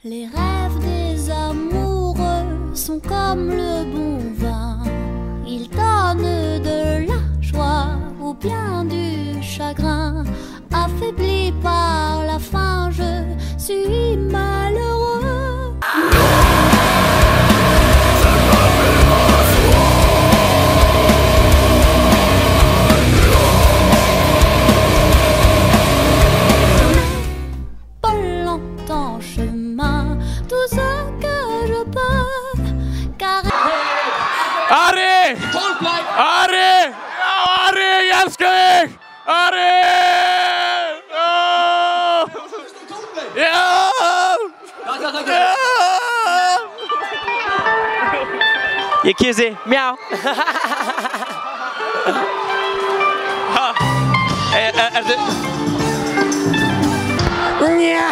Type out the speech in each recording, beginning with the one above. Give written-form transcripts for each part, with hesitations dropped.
Les rêves des amoureux sont comme le bon vin. Ils donnent de la joie ou bien du chagrin. Affaibli par la faim, je suis malheureux. Tout ce que je peux, car... Ari! Ari! Já, Ari, ég elska þig! Ari! Já! Ég kissi, mjá! Ertu... Njá!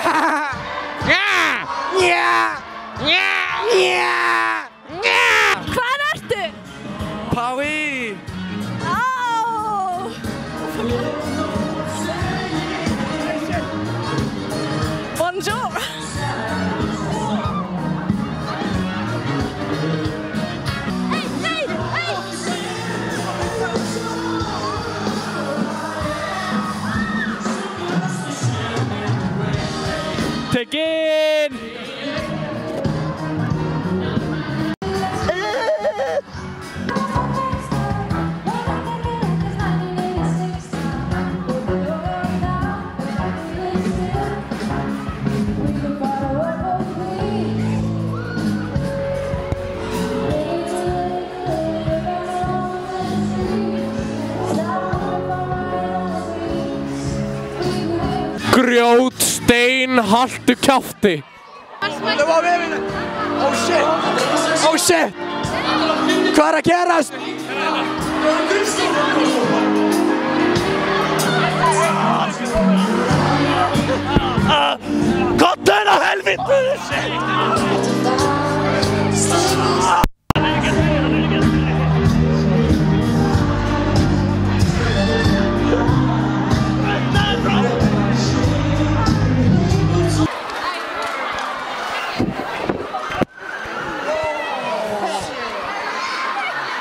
Hvar ertu? Paris! Bonjour! Tekin! Grjót, stein, haltu kjafti. Oh shit! Oh shit! Hvað að gerast? Komdu inn á helviti!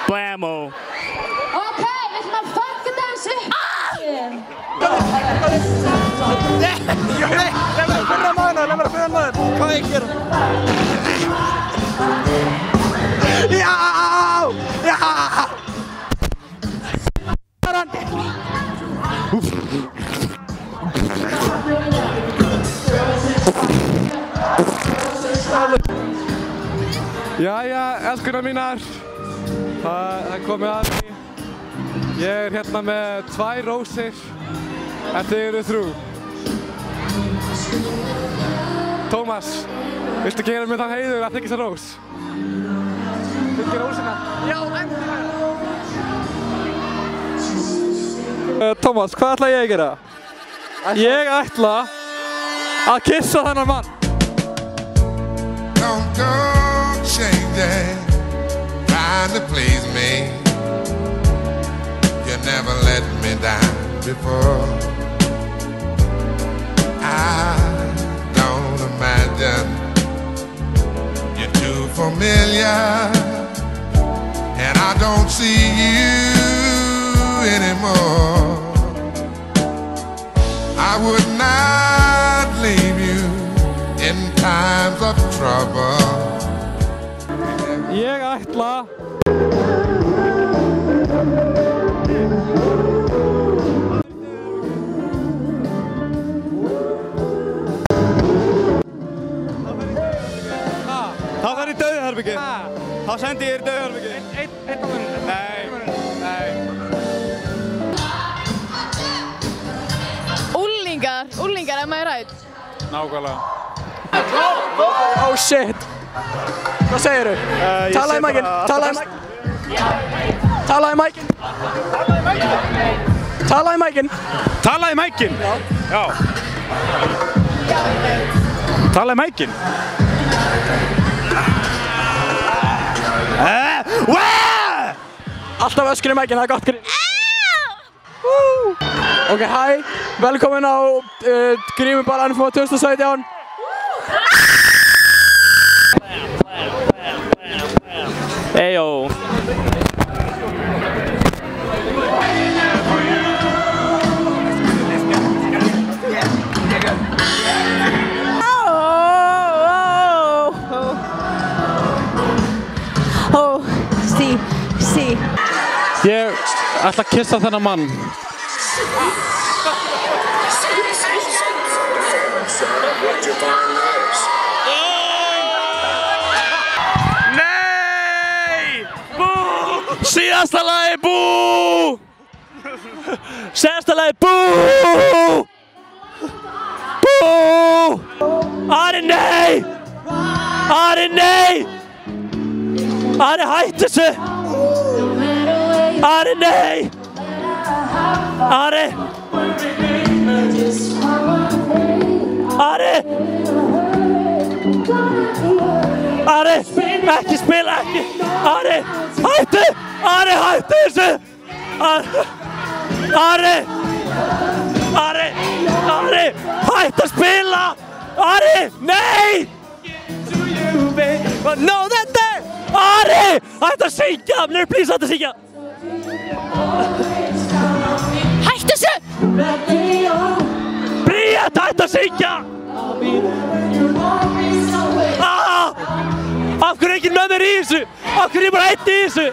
Blammo! Okay, við erum að fucka dansi! Finna maður! Hvað ég gera? Já! Já! Jæja, elskunar mínar. Það komið að því. Ég hérna með 2 rósir, en þið eru 3. Tómas, viltu gera mér þann heiður að þykja þessa rós? Þykja rósina? Já, endilega! Tómas, hvað ætla ég að gera? Ég ætla að kissa þennan mann. Don't change it, trying to please me. You never let me down before. I don't imagine you're too familiar, and I don't see you anymore. I would not leave you in times of trouble. Ég ætla Þá þarf ég dauðaherbyggið. Þá sendi ég þér dauðaherbyggið. Einn á munni. Nei. Úlingar, am I right? nákvæmlega. Oh shit. Hvað segirðu? Talaðu í mækinn. Talaðu í mækinn. Talaðu í mækinn. Talaðu í mækinn. Talaðu í mækinn? Já. Talaðu í mækinn? Alltaf öskur í mækinn, það er gott grín. Ok, hæ, velkomin á Grímuballann frá 2017. Eyjó. Sí. Ég ætla að kissa þennan mann. Nei! Bú! Síðasta lagi, bú! Síðasta lagi, bú! Bú! Ari, nei! Ari, nei! Ari, hættu þessu! Ari, nei! Ari! Ari! Ari! Ekki spila, ekki! Ari! Hættu! Ari, hættu þessu! Ari! Ari! Ari! Hættu að spila! Ari! Nei! No, þetta! Ari! Hættu að syngja! Nei, please, hættu að syngja! Hættu þessu! Bríett, hættu að syngja! Af hverju er enginn með mér í þessu? Af hverju er ég bara einn í þessu?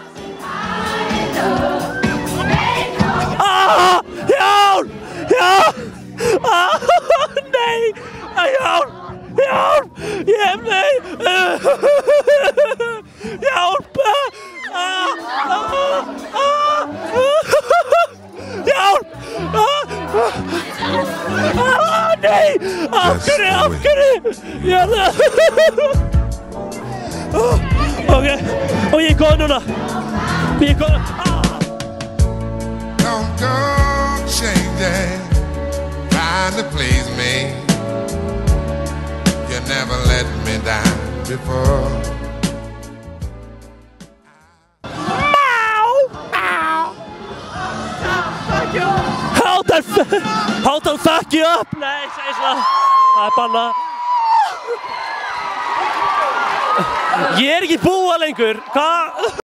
Hjálp! Hjálp! Nei! Hjálp! Hjálp! Nei! Hjálp! Hjálp! Nei! Af hverju? Ok, og ég er góð núna. Ég er góð. Don't go changing, trying to please me. You never let me down before. Háttal fuck you up! Nei, segi svona. Það er bannað. Ég er ekki búa lengur. Hvað?